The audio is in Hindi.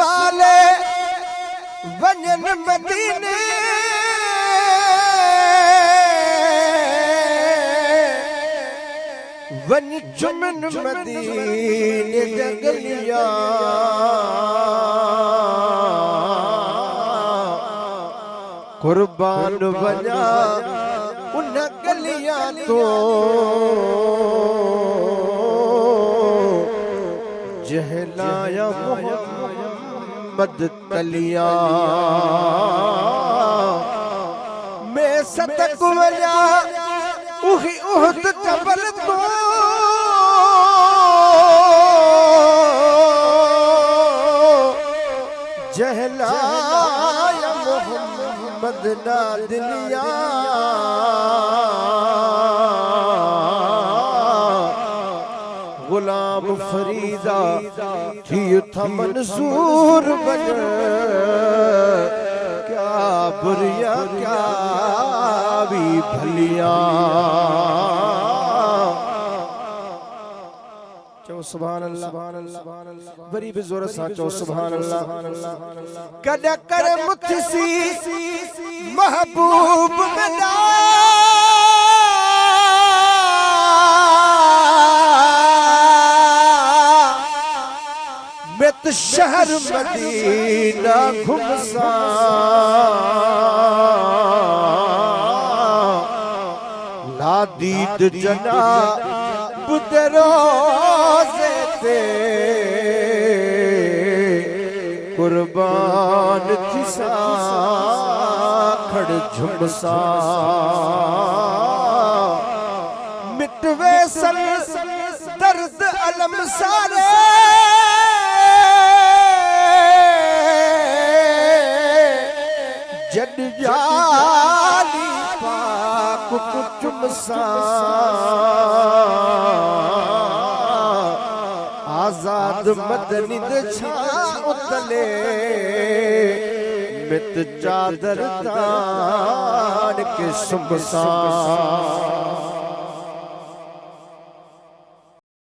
नाले वञन मदीने वञ चुमन मदीने जा गलियां कुर्बान वञा उन गलियां तो जहलाया मोहम्मद तलिया मैं सदक वञा उही उहद जबल तो जहलाया मोहम्मद ना दिलिया गुलाम फरीदा थी था मंसूर बन क्या बुरिया क्या भी भलिया चो सुभान अल्लाह बड़ी बेजोर सा चो सुभान अल्लाह कद कर मुथसी महबूब मदा मैं तो शहर मदीना घुमसा नादीद जना बुदरोज़े ते कुर्बान थिसा खड़ झुमसा मिटवे सन दर्द अलम सारे जद जाली पाक चुमसा आजाद मदनी दे छा उतले मित चादर तान के सुमसा